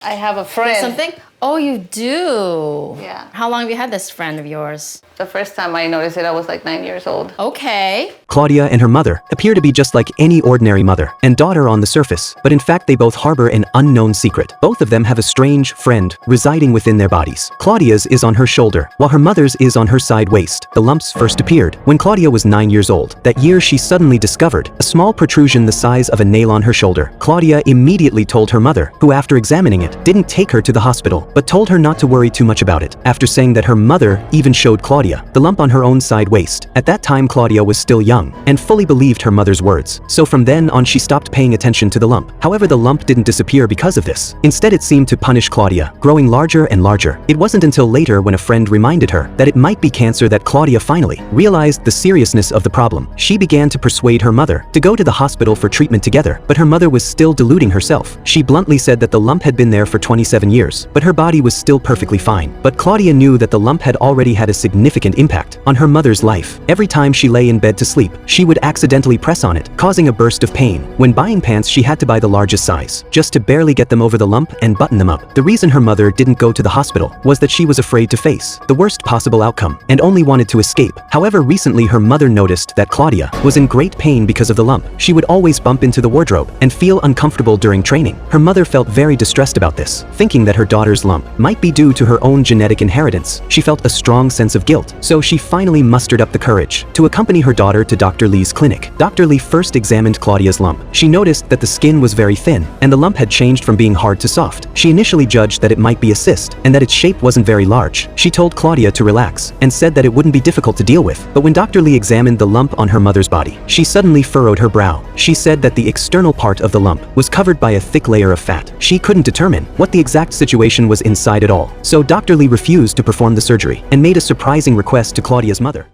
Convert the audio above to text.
I have a friend. Something? Oh, you do? Yeah. How long have you had this friend of yours? The first time I noticed it, I was like 9 years old. Okay. Claudia and her mother appear to be just like any ordinary mother and daughter on the surface, but in fact they both harbor an unknown secret. Both of them have a strange friend residing within their bodies. Claudia's is on her shoulder, while her mother's is on her side waist. The lumps first appeared when Claudia was 9 years old. That year she suddenly discovered a small protrusion the size of a nail on her shoulder. Claudia immediately told her mother, who after examining it, didn't take her to the hospital, but told her not to worry too much about it, after saying that her mother even showed Claudia the lump on her own side waist. At that time Claudia was still young and fully believed her mother's words, so from then on she stopped paying attention to the lump. However, the lump didn't disappear because of this. Instead it seemed to punish Claudia, growing larger and larger. It wasn't until later when a friend reminded her that it might be cancer that Claudia finally realized the seriousness of the problem. She began to persuade her mother to go to the hospital for treatment together, but her mother was still deluding herself. She bluntly said that the lump had been there for 27 years, but her body was still perfectly fine. But Claudia knew that the lump had already had a significant impact on her mother's life. Every time she lay in bed to sleep, she would accidentally press on it, causing a burst of pain. When buying pants, she had to buy the largest size, just to barely get them over the lump and button them up. The reason her mother didn't go to the hospital was that she was afraid to face the worst possible outcome and only wanted to escape. However, recently her mother noticed that Claudia was in great pain because of the lump. She would always bump into the wardrobe and feel uncomfortable during training. Her mother felt very distressed about this, thinking that her daughter's lump might be due to her own genetic inheritance. She felt a strong sense of guilt, so she finally mustered up the courage to accompany her daughter to Dr. Lee's clinic. Dr. Lee first examined Claudia's lump. She noticed that the skin was very thin, and the lump had changed from being hard to soft. She initially judged that it might be a cyst, and that its shape wasn't very large. She told Claudia to relax, and said that it wouldn't be difficult to deal with. But when Dr. Lee examined the lump on her mother's body, she suddenly furrowed her brow. She said that the external part of the lump was covered by a thick layer of fat. She couldn't determine what the exact situation was inside at all. So Dr. Lee refused to perform the surgery, and made a surprising request to Claudia's mother.